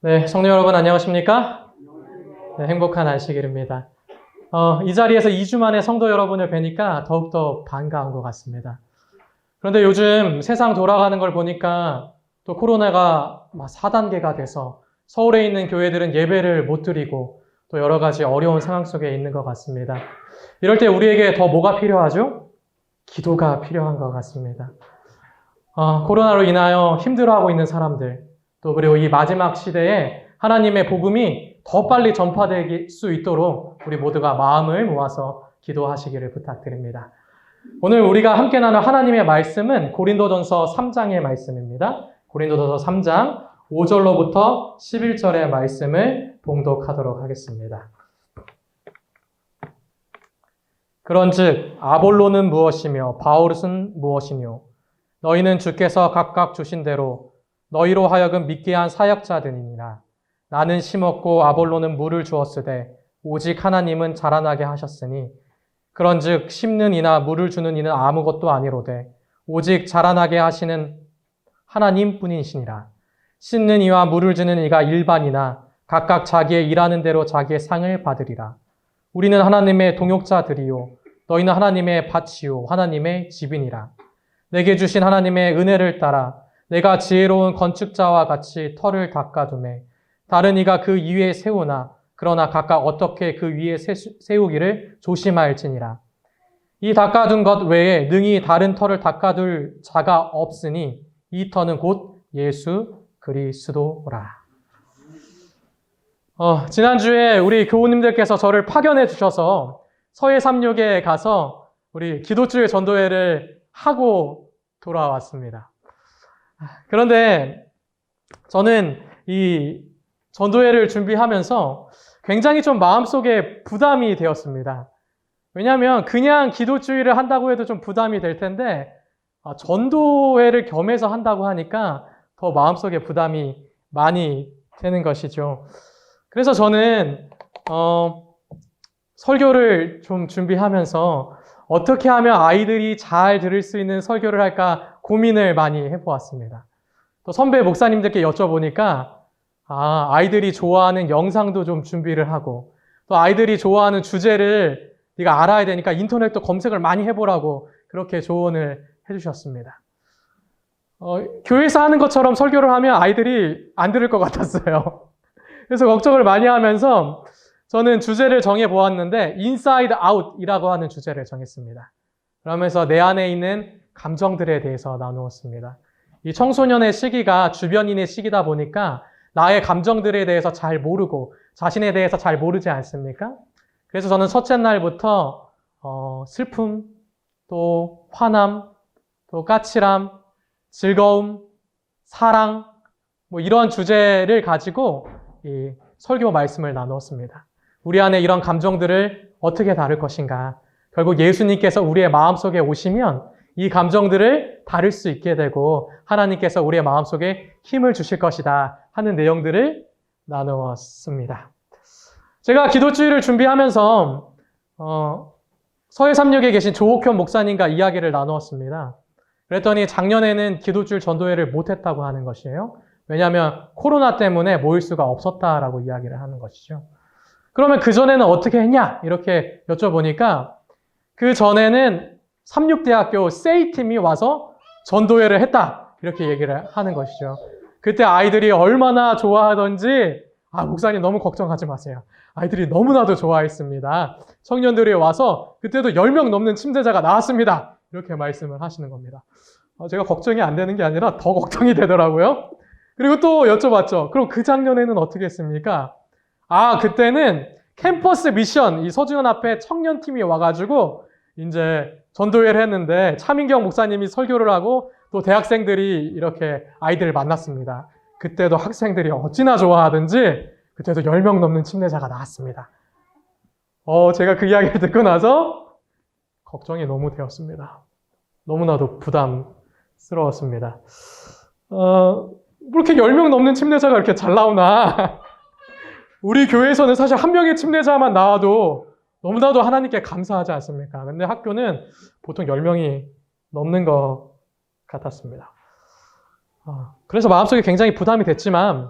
네, 성도 여러분 안녕하십니까? 네, 행복한 안식일입니다. 이 자리에서 2주 만에 성도 여러분을 뵈니까 더욱더 반가운 것 같습니다. 그런데 요즘 세상 돌아가는 걸 보니까 또 코로나가 4단계가 돼서 서울에 있는 교회들은 예배를 못 드리고 또 여러 가지 어려운 상황 속에 있는 것 같습니다. 이럴 때 우리에게 더 뭐가 필요하죠? 기도가 필요한 것 같습니다. 코로나로 인하여 힘들어하고 있는 사람들, 또 그리고 이 마지막 시대에 하나님의 복음이 더 빨리 전파될 수 있도록 우리 모두가 마음을 모아서 기도하시기를 부탁드립니다. 오늘 우리가 함께 나눌 하나님의 말씀은 고린도전서 3장의 말씀입니다. 고린도전서 3장 5절로부터 11절의 말씀을 봉독하도록 하겠습니다. 그런즉 아볼로는 무엇이며 바울은 무엇이뇨? 너희는 주께서 각각 주신 대로 너희로 하여금 믿게 한 사역자들이니라. 나는 심었고 아볼로는 물을 주었으되 오직 하나님은 자라나게 하셨으니 그런즉 심는 이나 물을 주는 이는 아무것도 아니로되 오직 자라나게 하시는 하나님뿐이시니라. 심는 이와 물을 주는 이가 일반이나 각각 자기의 일하는 대로 자기의 상을 받으리라. 우리는 하나님의 동역자들이요 너희는 하나님의 밭이요 하나님의 집이니라. 내게 주신 하나님의 은혜를 따라 내가 지혜로운 건축자와 같이 터를 닦아두매 다른 이가 그 위에 세우나 그러나 각각 어떻게 그 위에 세우기를 조심할지니라. 이 닦아둔 것 외에 능히 다른 터를 닦아둘 자가 없으니 이 터는 곧 예수 그리스도라. 지난주에 우리 교우님들께서 저를 파견해 주셔서 서해 36에 가서 우리 기도주일 전도회를 하고 돌아왔습니다. 그런데 저는 이 전도회를 준비하면서 굉장히 좀 마음속에 부담이 되었습니다. 왜냐하면 그냥 기도주일을 한다고 해도 좀 부담이 될 텐데 전도회를 겸해서 한다고 하니까 더 마음속에 부담이 많이 되는 것이죠. 그래서 저는 설교를 좀 준비하면서 어떻게 하면 아이들이 잘 들을 수 있는 설교를 할까 고민을 많이 해보았습니다. 또 선배 목사님들께 여쭤보니까 아이들이 좋아하는 영상도 좀 준비를 하고 또 아이들이 좋아하는 주제를 네가 알아야 되니까 인터넷도 검색을 많이 해보라고 그렇게 조언을 해주셨습니다. 교회에서 하는 것처럼 설교를 하면 아이들이 안 들을 것 같았어요. 그래서 걱정을 많이 하면서 저는 주제를 정해보았는데 인사이드 아웃이라고 하는 주제를 정했습니다. 그러면서 내 안에 있는 감정들에 대해서 나누었습니다. 이 청소년의 시기가 주변인의 시기다 보니까 나의 감정들에 대해서 잘 모르고 자신에 대해서 잘 모르지 않습니까? 그래서 저는 첫째 날부터 슬픔, 또 화남, 또 까칠함, 즐거움, 사랑 이런 주제를 가지고 이 설교 말씀을 나누었습니다. 우리 안에 이런 감정들을 어떻게 다룰 것인가? 결국 예수님께서 우리의 마음속에 오시면 이 감정들을 다룰 수 있게 되고 하나님께서 우리의 마음속에 힘을 주실 것이다 하는 내용들을 나누었습니다. 제가 기도주일을 준비하면서 서해 36에 계신 조옥현 목사님과 이야기를 나누었습니다. 그랬더니 작년에는 기도주일 전도회를 못했다고 하는 것이에요. 왜냐하면 코로나 때문에 모일 수가 없었다라고 이야기를 하는 것이죠. 그러면 그전에는 어떻게 했냐? 이렇게 여쭤보니까 그 전에는 삼육대학교 세이팀이 와서 전도회를 했다. 이렇게 얘기를 하는 것이죠. 그때 아이들이 얼마나 좋아하던지 목사님 너무 걱정하지 마세요. 아이들이 너무나도 좋아했습니다. 청년들이 와서 그때도 10명 넘는 침대자가 나왔습니다. 이렇게 말씀을 하시는 겁니다. 제가 걱정이 안 되는 게 아니라 더 걱정이 되더라고요. 그리고 또 여쭤봤죠. 그럼 그 작년에는 어떻게 했습니까? 그때는 캠퍼스 미션, 이 서주현 앞에 청년팀이 와가지고 이제 전도회를 했는데 차민경 목사님이 설교를 하고 또 대학생들이 이렇게 아이들을 만났습니다. 그때도 학생들이 어찌나 좋아하든지 그때도 10명 넘는 침례자가 나왔습니다. 제가 그 이야기를 듣고 나서 걱정이 너무 되었습니다. 너무나도 부담스러웠습니다. 그렇게 10명 넘는 침례자가 이렇게 잘 나오나? 우리 교회에서는 사실 한 명의 침례자만 나와도 너무나도 하나님께 감사하지 않습니까? 근데 학교는 보통 10명이 넘는 것 같았습니다. 그래서 마음속에 굉장히 부담이 됐지만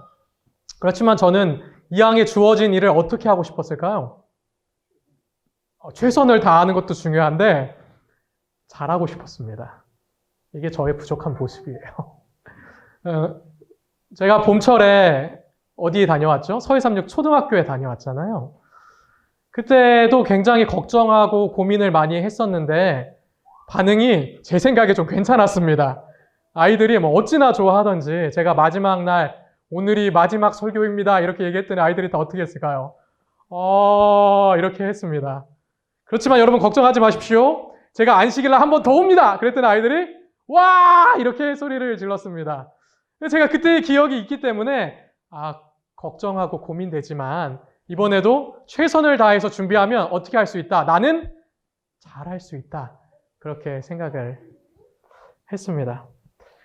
그렇지만 저는 이 양에 주어진 일을 어떻게 하고 싶었을까요? 최선을 다하는 것도 중요한데 잘하고 싶었습니다. 이게 저의 부족한 모습이에요. 제가 봄철에 어디에 다녀왔죠? 서해삼육 초등학교에 다녀왔잖아요. 그때도 굉장히 걱정하고 고민을 많이 했었는데 반응이 제 생각에 좀 괜찮았습니다. 아이들이 뭐 어찌나 좋아하던지 제가 마지막 날 오늘이 마지막 설교입니다 이렇게 얘기했더니 아이들이 다 어떻게 했을까요? 이렇게 했습니다. 그렇지만 여러분 걱정하지 마십시오. 제가 안식일날 한 번 더 옵니다. 그랬더니 아이들이 와 이렇게 소리를 질렀습니다. 제가 그때의 기억이 있기 때문에 걱정하고 고민되지만 이번에도 최선을 다해서 준비하면 어떻게 할 수 있다. 나는 잘할 수 있다. 그렇게 생각을 했습니다.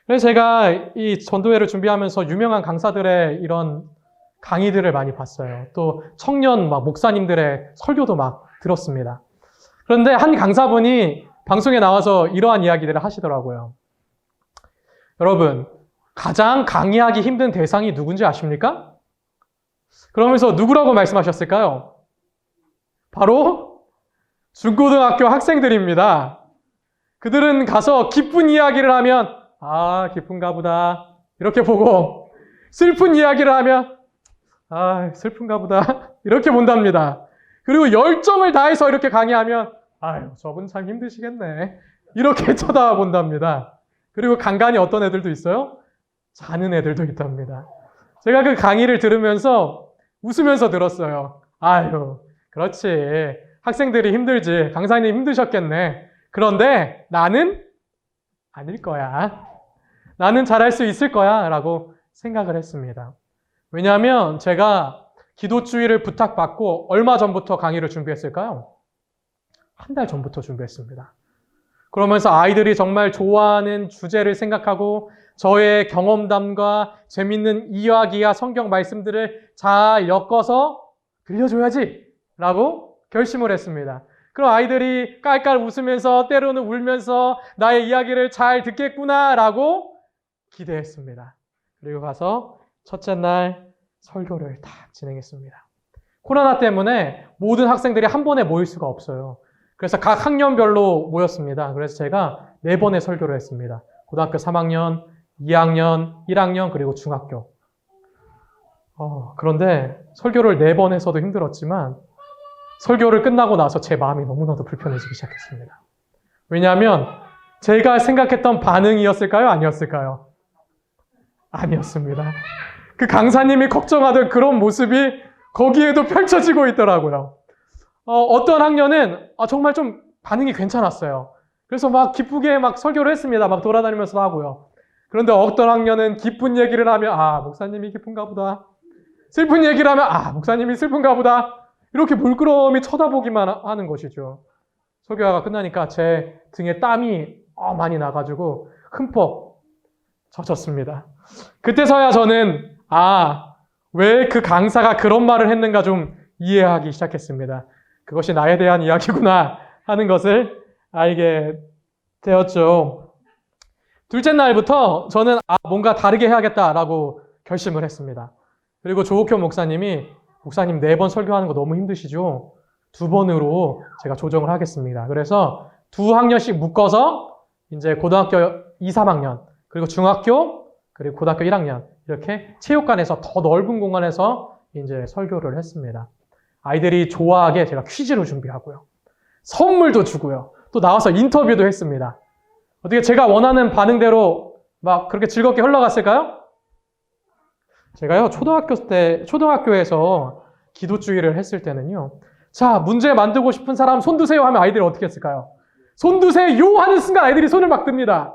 그래서 제가 이 전도회를 준비하면서 유명한 강사들의 이런 강의들을 많이 봤어요. 또 청년 목사님들의 설교도 막 들었습니다. 그런데 한 강사분이 방송에 나와서 이러한 이야기들을 하시더라고요. 여러분, 가장 강의하기 힘든 대상이 누군지 아십니까? 그러면서 누구라고 말씀하셨을까요? 바로 중고등학교 학생들입니다. 그들은 가서 기쁜 이야기를 하면 기쁜가 보다 이렇게 보고 슬픈 이야기를 하면 슬픈가 보다 이렇게 본답니다. 그리고 열정을 다해서 이렇게 강의하면 저분 참 힘드시겠네 이렇게 쳐다본답니다. 그리고 간간히 어떤 애들도 있어요? 자는 애들도 있답니다. 제가 그 강의를 들으면서 웃으면서 들었어요. 그렇지. 학생들이 힘들지. 강사님 힘드셨겠네. 그런데 나는 아닐 거야. 나는 잘할 수 있을 거야. 라고 생각을 했습니다. 왜냐하면 제가 기도주의를 부탁받고 얼마 전부터 강의를 준비했을까요? 한 달 전부터 준비했습니다. 그러면서 아이들이 정말 좋아하는 주제를 생각하고 저의 경험담과 재밌는 이야기와 성경 말씀들을 잘 엮어서 들려줘야지 라고 결심을 했습니다. 그럼 아이들이 깔깔 웃으면서 때로는 울면서 나의 이야기를 잘 듣겠구나 라고 기대했습니다. 그리고 가서 첫째 날 설교를 딱 진행했습니다. 코로나 때문에 모든 학생들이 한 번에 모일 수가 없어요. 그래서 각 학년별로 모였습니다. 그래서 제가 4번의 설교를 했습니다. 고등학교 3학년, 2학년, 1학년, 그리고 중학교. 그런데 설교를 4번 해서도 힘들었지만 설교를 끝나고 나서 제 마음이 너무나도 불편해지기 시작했습니다. 왜냐하면 제가 생각했던 반응이었을까요? 아니었을까요? 아니었습니다. 그 강사님이 걱정하던 그런 모습이 거기에도 펼쳐지고 있더라고요. 어떤 학년은 정말 좀 반응이 괜찮았어요. 그래서 막 기쁘게 막 설교를 했습니다. 막 돌아다니면서 하고요. 그런데 어떤 학년은 기쁜 얘기를 하면 목사님이 기쁜가 보다. 슬픈 얘기를 하면 목사님이 슬픈가 보다. 이렇게 물끄러미 쳐다보기만 하는 것이죠. 설교가 끝나니까 제 등에 땀이 많이 나가지고 흠뻑 젖었습니다. 그때서야 저는 왜 그 강사가 그런 말을 했는가 좀 이해하기 시작했습니다. 그것이 나에 대한 이야기구나 하는 것을 알게 되었죠. 둘째 날부터 저는 뭔가 다르게 해야겠다라고 결심을 했습니다. 그리고 조옥현 목사님 4번 설교하는 거 너무 힘드시죠? 2번으로 제가 조정을 하겠습니다. 그래서 2학년씩 묶어서 이제 고등학교 2, 3학년, 그리고 중학교, 그리고 고등학교 1학년 이렇게 체육관에서 더 넓은 공간에서 이제 설교를 했습니다. 아이들이 좋아하게 제가 퀴즈를 준비하고요. 선물도 주고요. 또 나와서 인터뷰도 했습니다. 어떻게 제가 원하는 반응대로 막 그렇게 즐겁게 흘러갔을까요? 제가요, 초등학교에서 기도주의를 했을 때는요. 자, 문제 만들고 싶은 사람 손 드세요 하면 아이들이 어떻게 했을까요? 손 드세요 하는 순간 아이들이 손을 막 듭니다.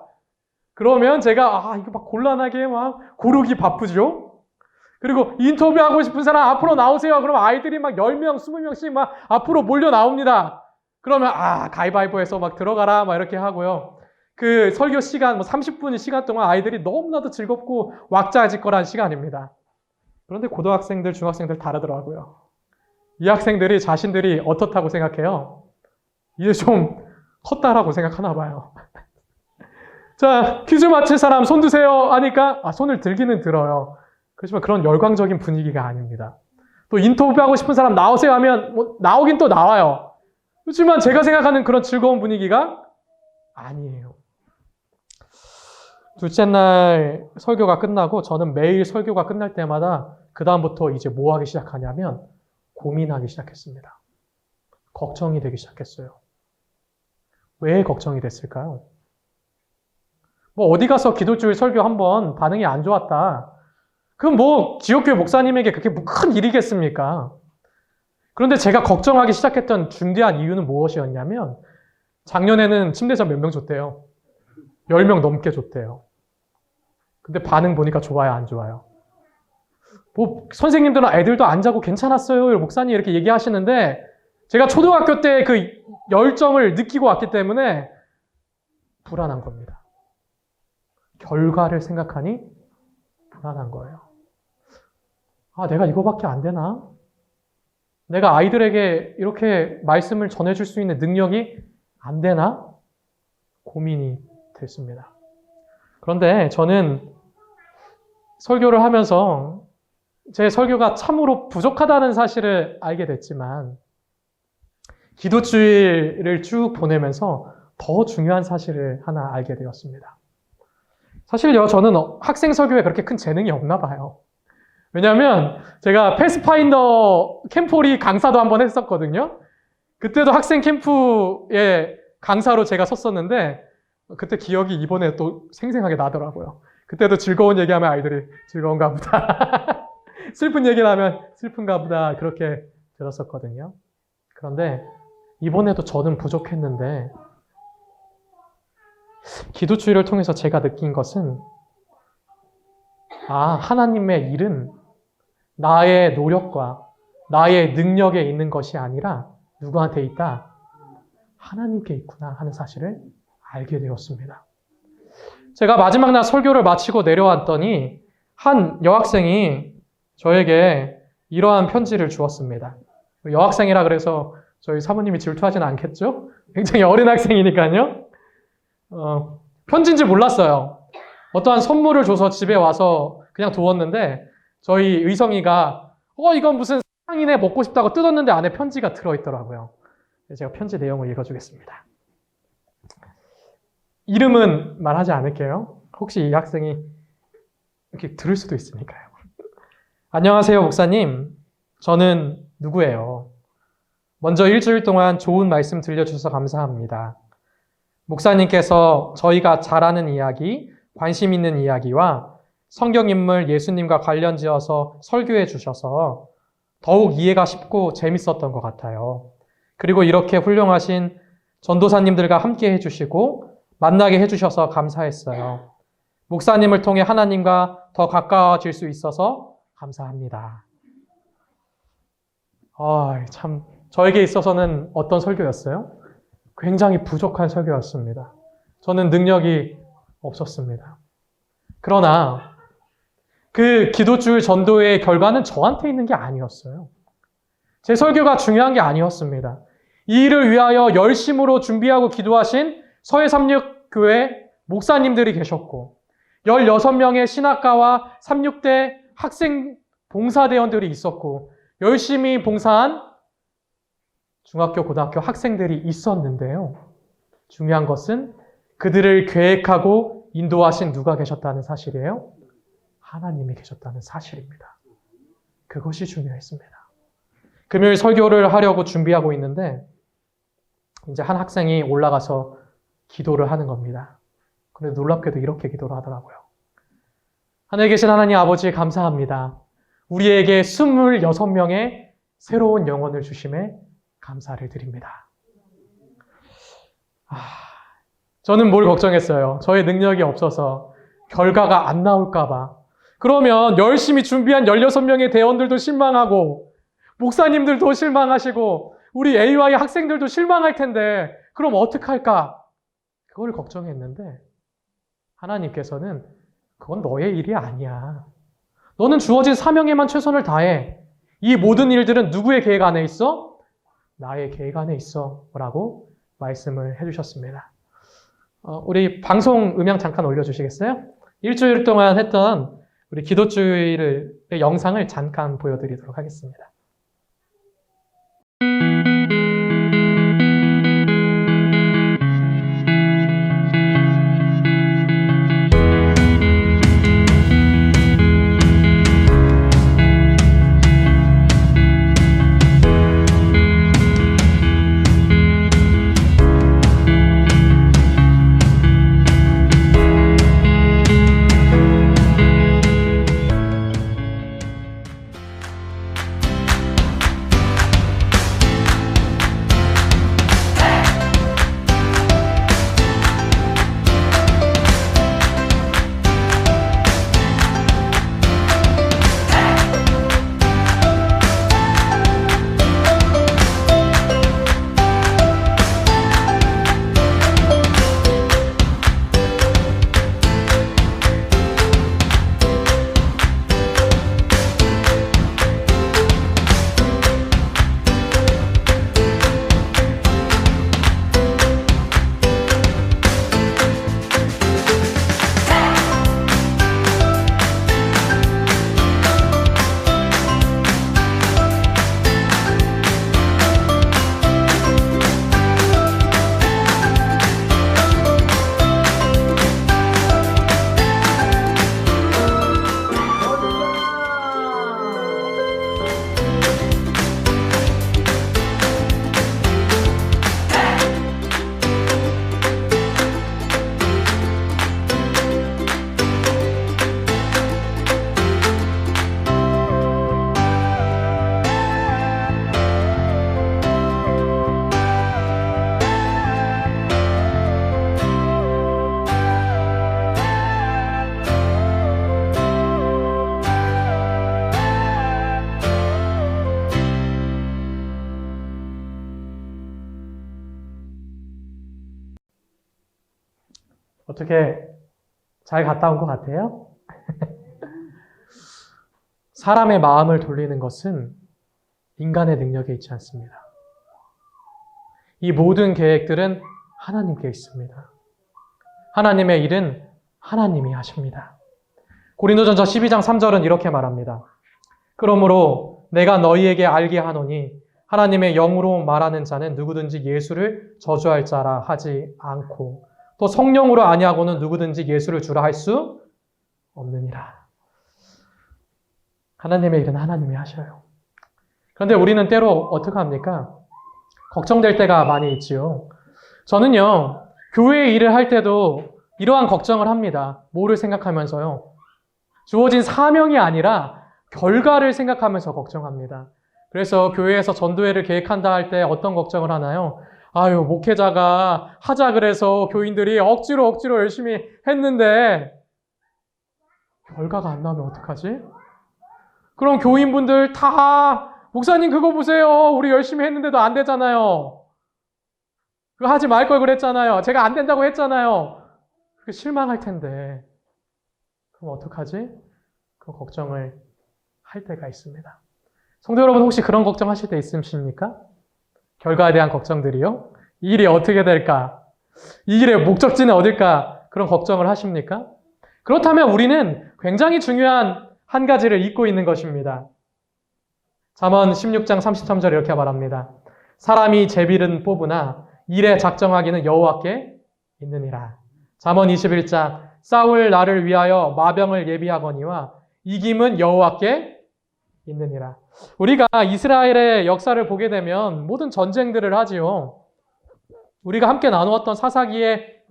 그러면 제가 이거 막 곤란하게 막 고르기 바쁘죠? 그리고 인터뷰하고 싶은 사람 앞으로 나오세요. 그럼 아이들이 막 10명, 20명씩 막 앞으로 몰려 나옵니다. 그러면 가위바위보해서 막 들어가라 막 이렇게 하고요. 그 설교 시간 30분 시간 동안 아이들이 너무나도 즐겁고 왁자지껄한 시간입니다. 그런데 고등학생들, 중학생들 다르더라고요. 이 학생들이 자신들이 어떻다고 생각해요? 이제 좀 컸다라고 생각하나 봐요. 자, 퀴즈 맞힐 사람 손 드세요 하니까 손을 들기는 들어요. 그렇지만 그런 열광적인 분위기가 아닙니다. 또 인터뷰하고 싶은 사람 나오세요 하면 뭐 나오긴 또 나와요. 그렇지만 제가 생각하는 그런 즐거운 분위기가 아니에요. 둘째 날 설교가 끝나고 저는 매일 설교가 끝날 때마다 그 다음부터 이제 뭐 하기 시작하냐면 고민하기 시작했습니다. 걱정이 되기 시작했어요. 왜 걱정이 됐을까요? 뭐 어디 가서 기도주일 설교 한번 반응이 안 좋았다. 그럼 뭐 지역교회 목사님에게 그게 뭐 큰 일이겠습니까? 그런데 제가 걱정하기 시작했던 중대한 이유는 무엇이었냐면 작년에는 침대자 몇 명 줬대요. 10명 넘게 줬대요. 근데 반응 보니까 좋아요, 안 좋아요? 뭐 선생님들은 애들도 안 자고 괜찮았어요. 목사님 이렇게 얘기하시는데 제가 초등학교 때 그 열정을 느끼고 왔기 때문에 불안한 겁니다. 결과를 생각하니 불안한 거예요. 아, 내가 이거밖에 안 되나? 내가 아이들에게 이렇게 말씀을 전해줄 수 있는 능력이 안 되나? 고민이 됐습니다. 그런데 저는 설교를 하면서 제 설교가 참으로 부족하다는 사실을 알게 됐지만 기도주일을 쭉 보내면서 더 중요한 사실을 하나 알게 되었습니다. 사실요, 저는 학생 설교에 그렇게 큰 재능이 없나 봐요. 왜냐하면 제가 패스파인더 캠프홀이 강사도 한번 했었거든요. 그때도 학생 캠프에 강사로 제가 섰었는데 그때 기억이 이번에 또 생생하게 나더라고요. 그때도 즐거운 얘기하면 아이들이 즐거운가 보다. 슬픈 얘기를 하면 슬픈가 보다 그렇게 들었었거든요. 그런데 이번에도 저는 부족했는데 기도주의를 통해서 제가 느낀 것은 하나님의 일은 나의 노력과 나의 능력에 있는 것이 아니라 누구한테 있다? 하나님께 있구나 하는 사실을 알게 되었습니다. 제가 마지막 날 설교를 마치고 내려왔더니 한 여학생이 저에게 이러한 편지를 주었습니다. 여학생이라 그래서 저희 사모님이 질투하지는 않겠죠? 굉장히 어린 학생이니까요. 편지인지 몰랐어요. 어떠한 선물을 줘서 집에 와서 그냥 두었는데 저희 의성이가 이건 무슨 상이네 먹고 싶다고 뜯었는데 안에 편지가 들어있더라고요. 제가 편지 내용을 읽어주겠습니다. 이름은 말하지 않을게요. 혹시 이 학생이 이렇게 들을 수도 있으니까요. 안녕하세요, 목사님. 저는 누구예요? 먼저 일주일 동안 좋은 말씀 들려주셔서 감사합니다. 목사님께서 저희가 잘 아는 이야기, 관심 있는 이야기와 성경인물 예수님과 관련지어서 설교해 주셔서 더욱 이해가 쉽고 재밌었던 것 같아요. 그리고 이렇게 훌륭하신 전도사님들과 함께 해주시고 만나게 해주셔서 감사했어요. 목사님을 통해 하나님과 더 가까워질 수 있어서 감사합니다. 참 저에게 있어서는 어떤 설교였어요? 굉장히 부족한 설교였습니다. 저는 능력이 없었습니다. 그러나 그 기도주일 전도의 결과는 저한테 있는 게 아니었어요. 제 설교가 중요한 게 아니었습니다. 이 일을 위하여 열심으로 준비하고 기도하신 서해삼육교회 목사님들이 계셨고 16명의 신학과와 36대 학생 봉사대원들이 있었고 열심히 봉사한 중학교, 고등학교 학생들이 있었는데요. 중요한 것은 그들을 계획하고 인도하신 누가 계셨다는 사실이에요? 하나님이 계셨다는 사실입니다. 그것이 중요했습니다. 금요일 설교를 하려고 준비하고 있는데 이제 한 학생이 올라가서 기도를 하는 겁니다. 그런데 놀랍게도 이렇게 기도를 하더라고요. 하늘에 계신 하나님 아버지 감사합니다. 우리에게 26명의 새로운 영혼을 주심에 감사를 드립니다. 저는 뭘 걱정했어요? 저의 능력이 없어서 결과가 안 나올까 봐. 그러면 열심히 준비한 16명의 대원들도 실망하고 목사님들도 실망하시고 우리 AY 학생들도 실망할 텐데 그럼 어떡할까? 그걸 걱정했는데 하나님께서는 그건 너의 일이 아니야. 너는 주어진 사명에만 최선을 다해. 이 모든 일들은 누구의 계획 안에 있어? 나의 계획 안에 있어. 라고 말씀을 해주셨습니다. 우리 방송 음향 잠깐 올려주시겠어요? 일주일 동안 했던 우리 기도주의의 영상을 잠깐 보여드리도록 하겠습니다. 어떻게 잘 갔다 온 것 같아요? 사람의 마음을 돌리는 것은 인간의 능력에 있지 않습니다. 이 모든 계획들은 하나님께 있습니다. 하나님의 일은 하나님이 하십니다. 고린도전서 12장 3절은 이렇게 말합니다. 그러므로 내가 너희에게 알게 하노니 하나님의 영으로 말하는 자는 누구든지 예수를 저주할 자라 하지 않고 또 성령으로 아니하고는 누구든지 예수를 주라 할 수 없느니라. 하나님의 일은 하나님이 하셔요. 그런데 우리는 때로 어떻게 합니까? 걱정될 때가 많이 있지요. 저는요, 교회 일을 할 때도 이러한 걱정을 합니다. 뭐를 생각하면서요? 주어진 사명이 아니라 결과를 생각하면서 걱정합니다. 그래서 교회에서 전도회를 계획한다 할 때 어떤 걱정을 하나요? 아유, 목회자가 하자 그래서 교인들이 억지로 열심히 했는데 결과가 안 나오면 어떡하지? 그럼 교인분들 다 목사님 그거 보세요. 우리 열심히 했는데도 안 되잖아요. 그거 하지 말 걸 그랬잖아요. 제가 안 된다고 했잖아요. 실망할 텐데 그럼 어떡하지? 그 걱정을 할 때가 있습니다. 성도 여러분, 혹시 그런 걱정하실 때 있으십니까? 결과에 대한 걱정들이요? 이 일이 어떻게 될까? 이 일의 목적지는 어딜까? 그런 걱정을 하십니까? 그렇다면 우리는 굉장히 중요한 한 가지를 잊고 있는 것입니다. 잠언 16장 33절 이렇게 말합니다. 사람이 제비를 뽑으나 일에 작정하기는 여호와께 있느니라. 잠언 21장 싸울 나를 위하여 마병을 예비하거니와 이김은 여호와께 있느니라. 우리가 이스라엘의 역사를 보게 되면 모든 전쟁들을 하지요. 우리가 함께 나누었던 사사기의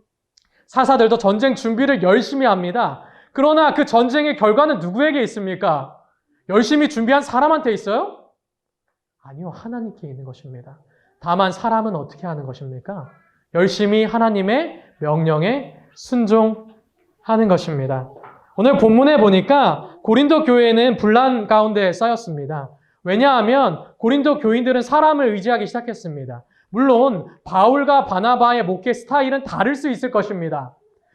사사들도 전쟁 준비를 열심히 합니다. 그러나 그 전쟁의 결과는 누구에게 있습니까? 열심히 준비한 사람한테 있어요? 아니요, 하나님께 있는 것입니다. 다만 사람은 어떻게 하는 것입니까? 열심히 하나님의 명령에 순종하는 것입니다. 오늘 본문에 보니까 고린도 교회는 분란 가운데 쌓였습니다. 왜냐하면 고린도 교인들은 사람을 의지하기 시작했습니다. 물론 바울과 바나바의 목회 스타일은 다를 수 있을 것입니다.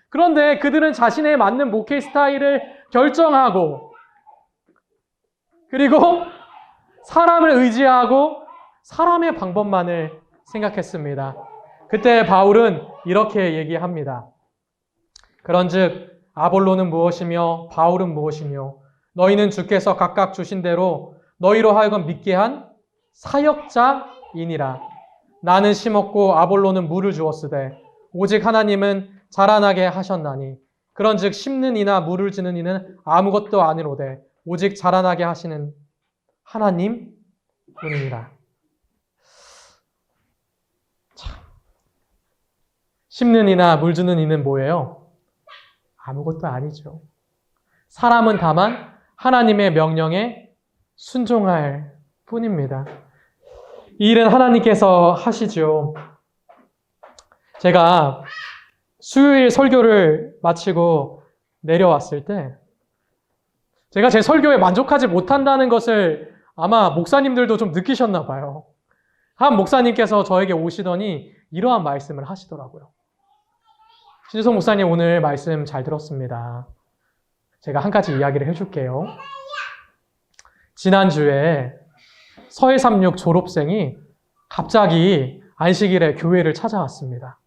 그런데 그들은 자신에 맞는 목회 스타일을 결정하고 그리고 사람을 의지하고 사람의 방법만을 생각했습니다. 그때 바울은 이렇게 얘기합니다. 그런즉 아볼로는 무엇이며 바울은 무엇이며 너희는 주께서 각각 주신 대로 너희로 하여금 믿게 한 사역자이니라. 나는 심었고 아볼로는 물을 주었으되 오직 하나님은 자라나게 하셨나니 그런즉 심는 이나 물을 주는 이는 아무것도 아니로되 오직 자라나게 하시는 하나님 뿐이니라. 심는 이나 물 주는 이는 뭐예요? 아무것도 아니죠. 사람은 다만 하나님의 명령에 순종할 뿐입니다. 이 일은 하나님께서 하시죠. 제가 수요일 설교를 마치고 내려왔을 때 제가 제 설교에 만족하지 못한다는 것을 아마 목사님들도 좀 느끼셨나 봐요. 한 목사님께서 저에게 오시더니 이러한 말씀을 하시더라고요. 신주성 목사님 오늘 말씀 잘 들었습니다. 제가 한 가지 이야기를 해줄게요. 지난주에 서해삼육 졸업생이 갑자기 안식일에 교회를 찾아왔습니다.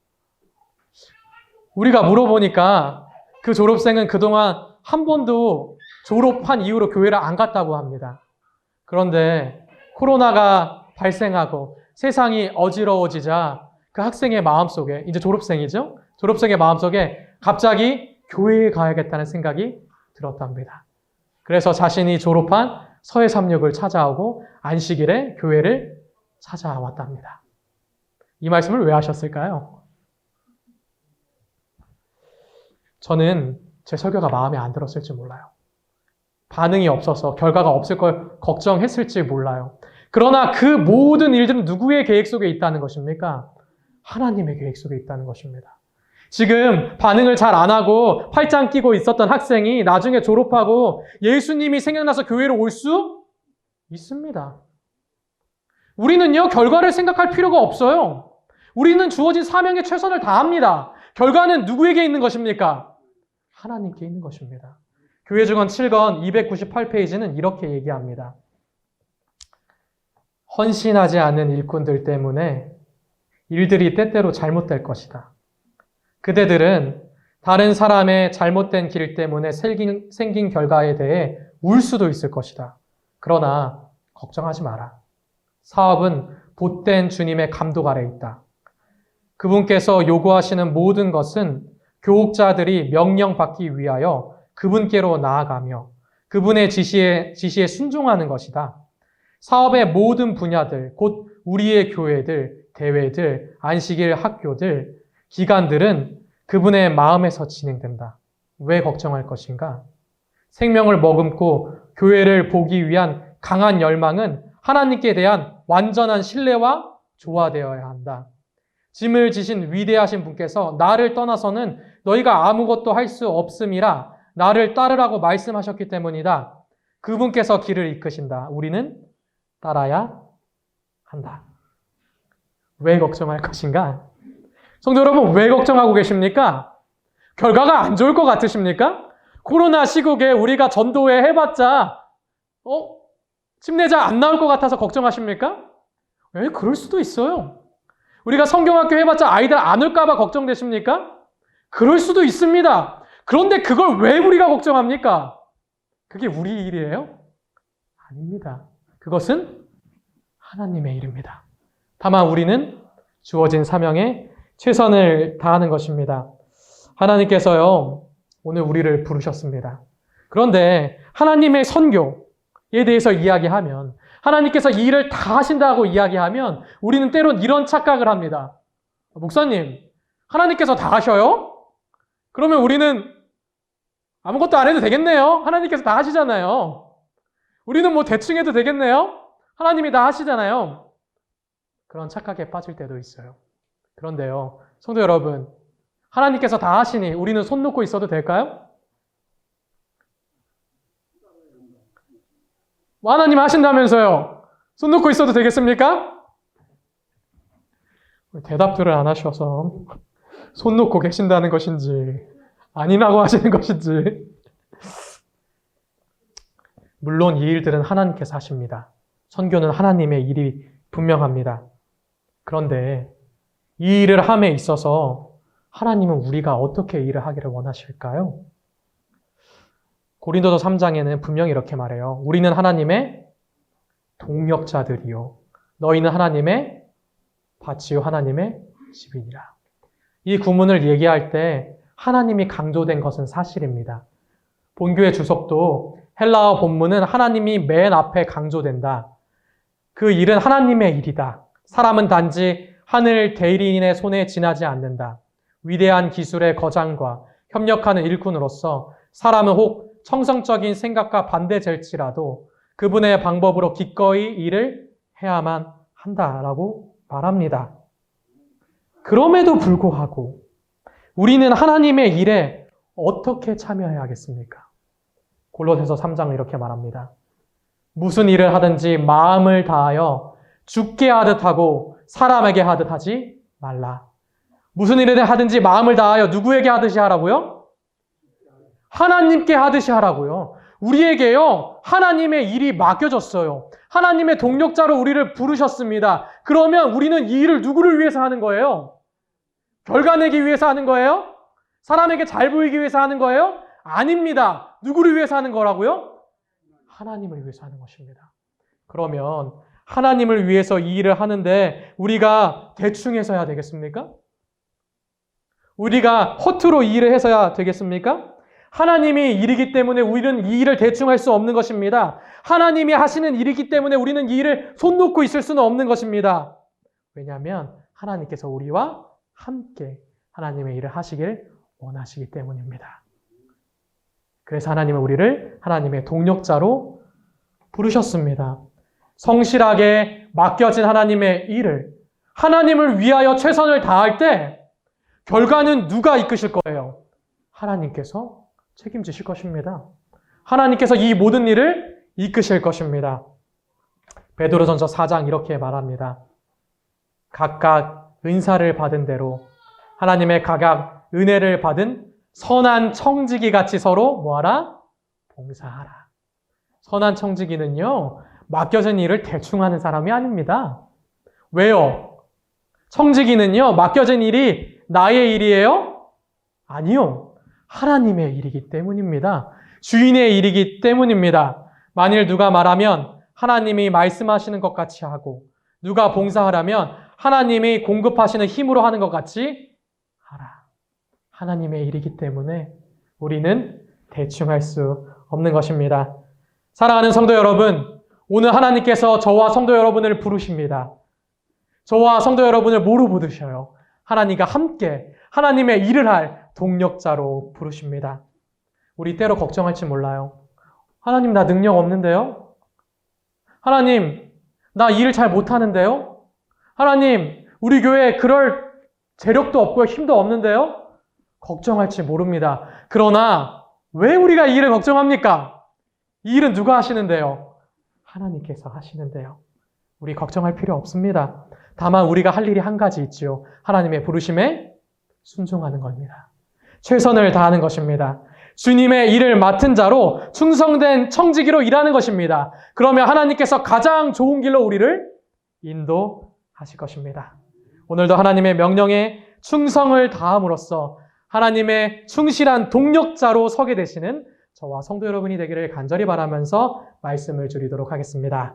우리가 물어보니까 그 졸업생은 그동안 한 번도 졸업한 이후로 교회를 안 갔다고 합니다. 그런데 코로나가 발생하고 세상이 어지러워지자 그 학생의 마음속에, 이제 졸업생이죠? 졸업생의 마음속에 갑자기 교회에 가야겠다는 생각이 들었답니다. 그래서 자신이 졸업한 서해삼육을 찾아오고 안식일에 교회를 찾아왔답니다. 이 말씀을 왜 하셨을까요? 저는 제 설교가 마음에 안 들었을지 몰라요. 반응이 없어서 결과가 없을 걸 걱정했을지 몰라요. 그러나 그 모든 일들은 누구의 계획 속에 있다는 것입니까? 하나님의 계획 속에 있다는 것입니다. 지금 반응을 잘 안 하고 팔짱 끼고 있었던 학생이 나중에 졸업하고 예수님이 생각나서 교회로 올 수 있습니다. 우리는요, 결과를 생각할 필요가 없어요. 우리는 주어진 사명에 최선을 다합니다. 결과는 누구에게 있는 것입니까? 하나님께 있는 것입니다. 교회증언 7권 298페이지는 이렇게 얘기합니다. 헌신하지 않는 일꾼들 때문에 일들이 때때로 잘못될 것이다. 그대들은 다른 사람의 잘못된 길 때문에 생긴 결과에 대해 울 수도 있을 것이다. 그러나 걱정하지 마라. 사업은 복된 주님의 감독 아래 있다. 그분께서 요구하시는 모든 것은 교육자들이 명령받기 위하여 그분께로 나아가며 그분의 지시에 순종하는 것이다. 사업의 모든 분야들, 곧 우리의 교회들, 대회들, 안식일 학교들, 기관들은 그분의 마음에서 진행된다. 왜 걱정할 것인가? 생명을 머금고 교회를 보기 위한 강한 열망은 하나님께 대한 완전한 신뢰와 조화되어야 한다. 짐을 지신 위대하신 분께서 나를 떠나서는 너희가 아무것도 할 수 없음이라 나를 따르라고 말씀하셨기 때문이다. 그분께서 길을 이끄신다. 우리는 따라야 한다. 왜 걱정할 것인가? 성도 여러분, 왜 걱정하고 계십니까? 결과가 안 좋을 것 같으십니까? 코로나 시국에 우리가 전도회 해봤자 침례자 안 나올 것 같아서 걱정하십니까? 왜? 그럴 수도 있어요. 우리가 성경학교 해봤자 아이들 안 올까 봐 걱정되십니까? 그럴 수도 있습니다. 그런데 그걸 왜 우리가 걱정합니까? 그게 우리 일이에요? 아닙니다. 그것은 하나님의 일입니다. 다만 우리는 주어진 사명에 최선을 다하는 것입니다. 하나님께서요, 오늘 우리를 부르셨습니다. 그런데 하나님의 선교에 대해서 이야기하면, 하나님께서 이 일을 다 하신다고 이야기하면 우리는 때론 이런 착각을 합니다. 목사님, 하나님께서 다 하셔요? 그러면 우리는 아무것도 안 해도 되겠네요. 하나님께서 다 하시잖아요. 우리는 뭐 대충 해도 되겠네요. 하나님이 다 하시잖아요. 그런 착각에 빠질 때도 있어요. 그런데요, 성도 여러분, 하나님께서 다 하시니 우리는 손 놓고 있어도 될까요? 하나님 하신다면서요. 손 놓고 있어도 되겠습니까? 대답들을 안 하셔서 손 놓고 계신다는 것인지 아니라고 하시는 것인지. 물론 이 일들은 하나님께서 하십니다. 선교는 하나님의 일이 분명합니다. 그런데 이 일을 함에 있어서 하나님은 우리가 어떻게 일을 하기를 원하실까요? 고린도서 3장에는 분명히 이렇게 말해요. 우리는 하나님의 동역자들이요. 너희는 하나님의 밭이요 하나님의 집이니라. 이 구문을 얘기할 때 하나님이 강조된 것은 사실입니다. 본교의 주석도 헬라어 본문은 하나님이 맨 앞에 강조된다. 그 일은 하나님의 일이다. 사람은 단지 하늘 대리인의 손에 지나지 않는다. 위대한 기술의 거장과 협력하는 일꾼으로서 사람은 혹 청성적인 생각과 반대될지라도 그분의 방법으로 기꺼이 일을 해야만 한다라고 말합니다. 그럼에도 불구하고 우리는 하나님의 일에 어떻게 참여해야겠습니까? 골로새서 3장은 이렇게 말합니다. 무슨 일을 하든지 마음을 다하여 주께 하듯 하고 사람에게 하듯 하지 말라. 무슨 일을 하든지 마음을 다하여 누구에게 하듯이 하라고요? 하나님께 하듯이 하라고요. 우리에게요, 하나님의 일이 맡겨졌어요. 하나님의 동력자로 우리를 부르셨습니다. 그러면 우리는 이 일을 누구를 위해서 하는 거예요? 결과 내기 위해서 하는 거예요? 사람에게 잘 보이기 위해서 하는 거예요? 아닙니다. 누구를 위해서 하는 거라고요? 하나님을 위해서 하는 것입니다. 그러면 하나님을 위해서 이 일을 하는데 우리가 대충 해서야 되겠습니까? 우리가 허투루 이 일을 해서야 되겠습니까? 하나님이 일이기 때문에 우리는 이 일을 대충 할 수 없는 것입니다. 하나님이 하시는 일이기 때문에 우리는 이 일을 손 놓고 있을 수는 없는 것입니다. 왜냐하면 하나님께서 우리와 함께 하나님의 일을 하시길 원하시기 때문입니다. 그래서 하나님은 우리를 하나님의 동력자로 부르셨습니다. 성실하게 맡겨진 하나님의 일을 하나님을 위하여 최선을 다할 때 결과는 누가 이끄실 거예요? 하나님께서 책임지실 것입니다. 하나님께서 이 모든 일을 이끄실 것입니다. 베드로전서 4장 이렇게 말합니다. 각각 은사를 받은 대로 하나님의 각각 은혜를 받은 선한 청지기 같이 서로 뭐하라? 봉사하라. 선한 청지기는요, 맡겨진 일을 대충 하는 사람이 아닙니다. 왜요? 청지기는요, 맡겨진 일이 나의 일이에요? 아니요. 하나님의 일이기 때문입니다. 주인의 일이기 때문입니다. 만일 누가 말하면 하나님이 말씀하시는 것 같이 하고 누가 봉사하라면 하나님이 공급하시는 힘으로 하는 것 같이 하라. 하나님의 일이기 때문에 우리는 대충 할 수 없는 것입니다. 사랑하는 성도 여러분, 오늘 하나님께서 저와 성도 여러분을 부르십니다. 저와 성도 여러분을 뭐로 부르셔요? 하나님과 함께 하나님의 일을 할 동력자로 부르십니다. 우리 때로 걱정할지 몰라요. 하나님, 나 능력 없는데요? 하나님, 나 일 잘 못하는데요? 하나님, 우리 교회에 그럴 재력도 없고요, 힘도 없는데요? 걱정할지 모릅니다. 그러나 왜 우리가 이 일을 걱정합니까? 이 일은 누가 하시는데요? 하나님께서 하시는데요. 우리 걱정할 필요 없습니다. 다만 우리가 할 일이 한 가지 있지요. 하나님의 부르심에 순종하는 겁니다. 최선을 다하는 것입니다. 주님의 일을 맡은 자로 충성된 청지기로 일하는 것입니다. 그러면 하나님께서 가장 좋은 길로 우리를 인도하실 것입니다. 오늘도 하나님의 명령에 충성을 다함으로써 하나님의 충실한 동력자로 서게 되시는 저와 성도 여러분이 되기를 간절히 바라면서 말씀을 드리도록 하겠습니다.